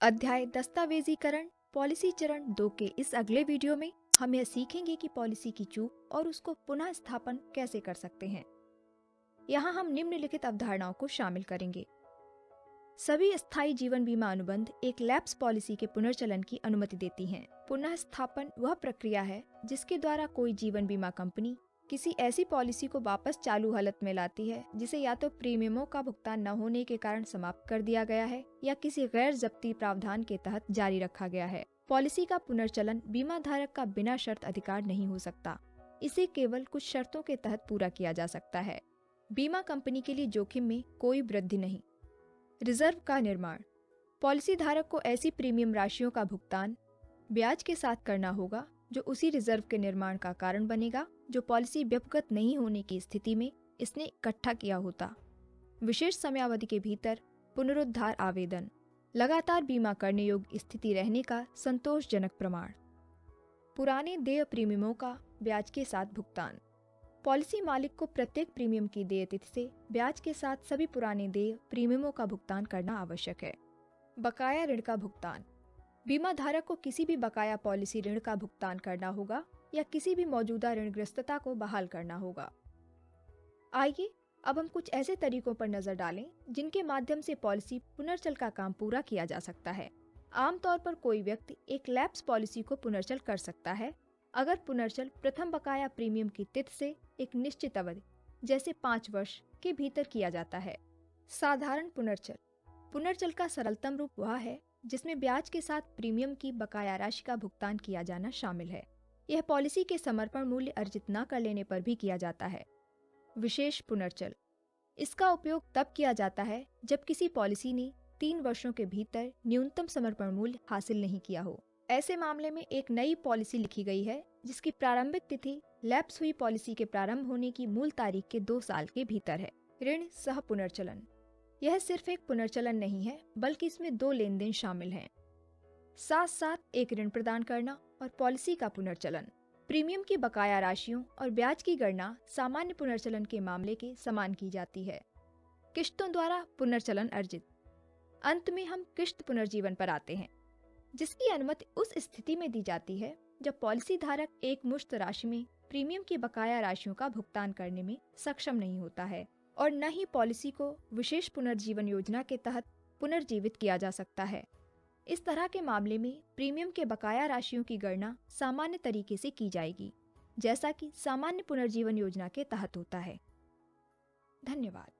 अध्याय दस्तावेजीकरण पॉलिसी चरण 2 के इस अगले वीडियो में हम यह सीखेंगे कि पॉलिसी की चूक और उसको पुनः स्थापन कैसे कर सकते हैं। यहाँ हम निम्नलिखित अवधारणाओं को शामिल करेंगे। सभी स्थायी जीवन बीमा अनुबंध एक लैप्स पॉलिसी के पुनर्चलन की अनुमति देती हैं। पुनः स्थापन वह प्रक्रिया है जिसके द्वारा कोई जीवन बीमा कंपनी किसी ऐसी पॉलिसी को वापस चालू हालत में लाती है जिसे या तो प्रीमियमों का भुगतान न होने के कारण समाप्त कर दिया गया है या किसी गैर जब्ती प्रावधान के तहत जारी रखा गया है। पॉलिसी का पुनर्चलन बीमा धारक का बिना शर्त अधिकार नहीं हो सकता। इसे केवल कुछ शर्तों के तहत पूरा किया जा सकता है। बीमा कंपनी के लिए जोखिम में कोई वृद्धि नहीं। रिजर्व का निर्माण। पॉलिसी धारक को ऐसी प्रीमियम राशियों का भुगतान ब्याज के साथ करना होगा जो उसी रिजर्व के निर्माण का कारण बनेगा जो पॉलिसी व्यपगत नहीं होने की स्थिति में इसने इकट्ठा किया होता। विशेष समयावधि के भीतर पुनरुद्धार आवेदन। लगातार बीमा करने योग्य स्थिति रहने का संतोषजनक प्रमाण। पुराने देय प्रीमियमों का ब्याज के साथ भुगतान। पॉलिसी मालिक को प्रत्येक प्रीमियम की देय तिथि से ब्याज के साथ सभी पुराने देय प्रीमियमों का भुगतान करना आवश्यक है। बकाया ऋण का भुगतान। बीमा धारक को किसी भी बकाया पॉलिसी ऋण का भुगतान करना होगा या किसी भी मौजूदा ऋणग्रस्तता को बहाल करना होगा। आइए अब हम कुछ ऐसे तरीकों पर नजर डालें जिनके माध्यम से पॉलिसी पुनर्चल का काम पूरा किया जा सकता है। आमतौर पर कोई व्यक्ति एक लैप्स पॉलिसी को पुनर्चल कर सकता है अगर पुनर्चल प्रथम बकाया प्रीमियम की तिथि से एक निश्चित अवधि जैसे 5 वर्ष के भीतर किया जाता है। साधारण पुनर्चल। पुनर्चल का सरलतम रूप वह है जिसमें ब्याज के साथ प्रीमियम की बकाया राशि का भुगतान किया जाना शामिल है। यह पॉलिसी के समर्पण मूल्य अर्जित न कर लेने पर भी किया जाता है। विशेष पुनर्चल। इसका उपयोग तब किया जाता है जब किसी पॉलिसी ने 3 वर्षों के भीतर न्यूनतम समर्पण मूल्य हासिल नहीं किया हो। ऐसे मामले में एक नई पॉलिसी लिखी गई है जिसकी प्रारंभिक तिथि लैप्स हुई पॉलिसी के प्रारंभ होने की मूल तारीख के 2 साल के भीतर है। ऋण सह पुनर्चलन। यह सिर्फ एक पुनर्चलन नहीं है बल्कि इसमें 2 लेन देन शामिल हैं। साथ साथ एक ऋण प्रदान करना और पॉलिसी का पुनर्चलन। प्रीमियम की बकाया राशियों और ब्याज की गणना सामान्य पुनर्चलन के मामले के समान की जाती है। किश्तों द्वारा पुनर्चलन अर्जित। अंत में हम किश्त पुनर्जीवन पर आते हैं जिसकी अनुमति उस स्थिति में दी जाती है जब पॉलिसी धारक एक मुश्त राशि में प्रीमियम की बकाया राशियों का भुगतान करने में सक्षम नहीं होता है और न ही पॉलिसी को विशेष पुनर्जीवन योजना के तहत पुनर्जीवित किया जा सकता है। इस तरह के मामले में प्रीमियम के बकाया राशियों की गणना सामान्य तरीके से की जाएगी जैसा कि सामान्य पुनर्जीवन योजना के तहत होता है। धन्यवाद।